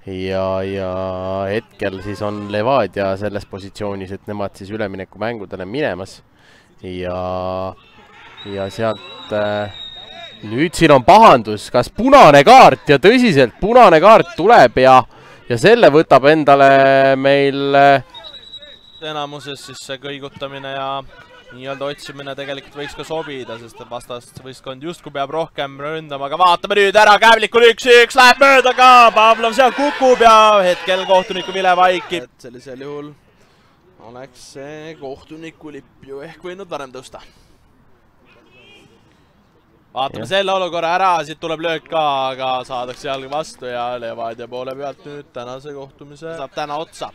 ja hetkel siis on Levadia selles positsioonis, et nemad siis üleminekumängudele minemas ja sealt nüüd siin on pahandus, kas punane kaart ja tõsiselt punane kaart tuleb ja selle võtab endale meil enamuses siis see kõigutamine ja nii-öelda otsimine tegelikult võiks ka sobida, sest vastast võistkond justkui peab rohkem ründama, aga vaatame nüüd ära, Kävlikul 1-1 läheb mööda ka, Pavlov seal kukub ja hetkel kohtuniku vile vaikib. Sellisel juhul oleks see kohtuniku lipp ju ehk võinud varem tõusta. Vaatame selle olukorra ära, siit tuleb löök ka, aga saadakse jalga vastu ja Levadia poole pealt nüüd tänase kohtumise saab täna otsa.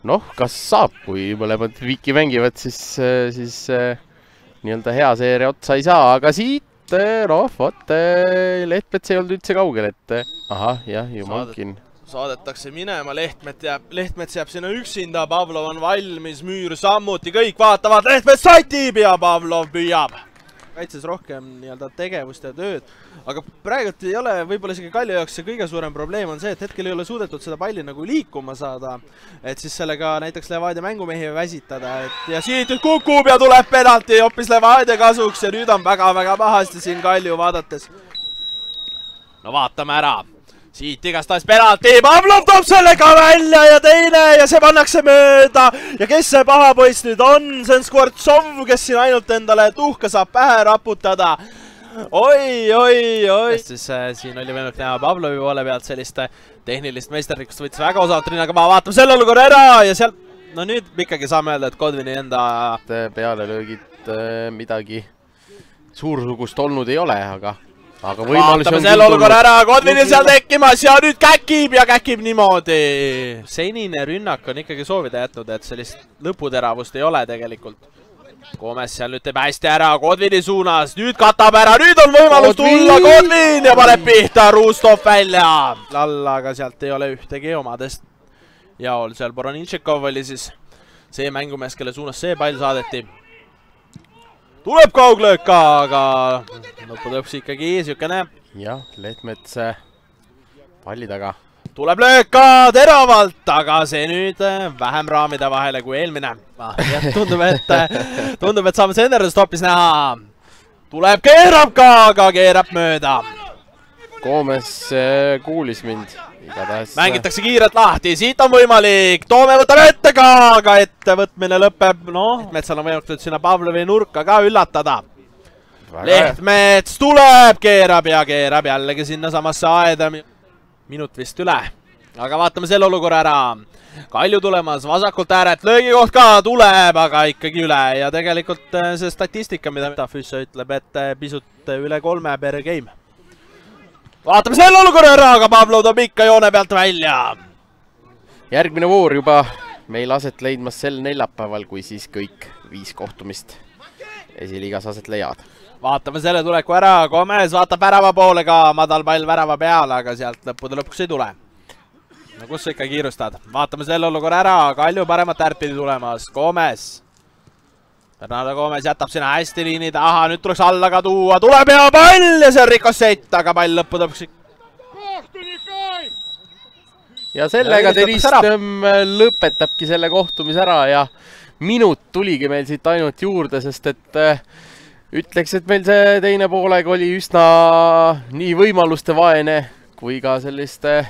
Noh, kas saab, kui mõlemad Viki mängivad, siis nii-öelda hea seeria otsa ei saa, aga siit, noh, vot, Lehtmets ei olnud üldse kaugel, et ahah, jah, jumalkin. Saadetakse minema, Lehtmets jääb sinna üksinda, Pavlov on valmis, Müür sammuti, kõik vaatavad, Lehtmets satib ja Pavlov püüab. Kaitses rohkem nii-öelda tegevust ja tööd, aga praegult ei ole võib-olla isegi Kalju jaoks see kõige suurem probleem on see, et hetkel ei ole suudetud seda palli nagu liikuma saada, et siis sellega näiteks Levadia mängumehi väsitada, ja siit kukub ja tuleb penalti hoopis Levadia kasuks ja nüüd on väga-väga pahasti siin Kalju vaadates. No vaatame ära. Siit igastahes penalti, Pavlov toob sellega välja ja teine ja see pannakse mööda. Ja kes see paha poiss nüüd on? See on Skvortsov, kes siin ainult endale tuhka saab pähe raputada. Oi. Siis siin oli võimalik näha Pavlovi poole pealt sellist tehnilist meisterlikkust võttis väga osavalt rinnaga maha. Vaatame selle olukorra ära ja seal, no nüüd ikkagi saame öelda, et Kodvini enda pealelöögid midagi suursugust olnud ei ole, aga võimalus vaatame selle olukorra ära, Kodvini seal tekkimas ja nüüd käkib niimoodi. Senine rünnak on ikkagi soovida jätnud, et sellist lõputeravust ei ole tegelikult. Gomes seal nüüd teeb hästi ära Kodvini suunas, nüüd katab ära, nüüd on võimalus tulla Kodvin ja paneb pihta Rustov välja. Lalla, aga sealt ei ole ühtegi omadest. Ja seal Boronitšikov oli siis see mängumees, kelle suunas see pall saadeti. Tuleb kauglöök ka, aga lõputõps ikkagi siukene. Jah, Lehtmets palli taga. Tuleb löök ka teravalt, aga see nüüd vähem raamide vahele kui eelmine. Tundub, et saame Sendersest hoopis näha. Tuleb, keerab ka, aga keerab mööda. Gomes kuulis mind. Mängitakse kiirelt lahti, siit on võimalik, Toome võtab ette ka, aga ettevõtmine lõpeb, noh, Metsal on võimalik sinna Pavlovi nurka ka üllatada. Lehtmets tuleb, keerab jällegi sinna samasse aeda, minut vist üle, aga vaatame selle olukorra ära. Kalju tulemas, vasakult ääret, löögikoht ka tuleb, aga ikkagi üle ja tegelikult see statistika, mida Füsse ütleb, et pisut üle 3 per game. Vaatame selle olukorra ära, aga Pavlov toob ikka joone pealt välja. Järgmine voor juba meil aset leidmas sel neljapäeval, kui siis kõik 5 kohtumist esiliigas aset leiavad. Vaatame selle tuleku ära, Gomes vaatab värava poole ka, madal pall värava peale, aga sealt lõppude lõpuks ei tule. No kus sa ikka kiirustad? Vaatame selle olukorra ära, Kalju paremat ärpidi tulemas, Gomes. Bernardo Gomes jätab sinna hästi liini taha, nüüd tuleks alla ka tuua, tuleb hea pall ja see on Rikossett, aga pall lõppu tõpks. Ja sellega Teristöm lõpetabki selle kohtumise ära ja minut tuligi meil siit ainult juurde, sest et ütleks, et meil see teine poolega oli üsna nii võimaluste vaene kui ka selliste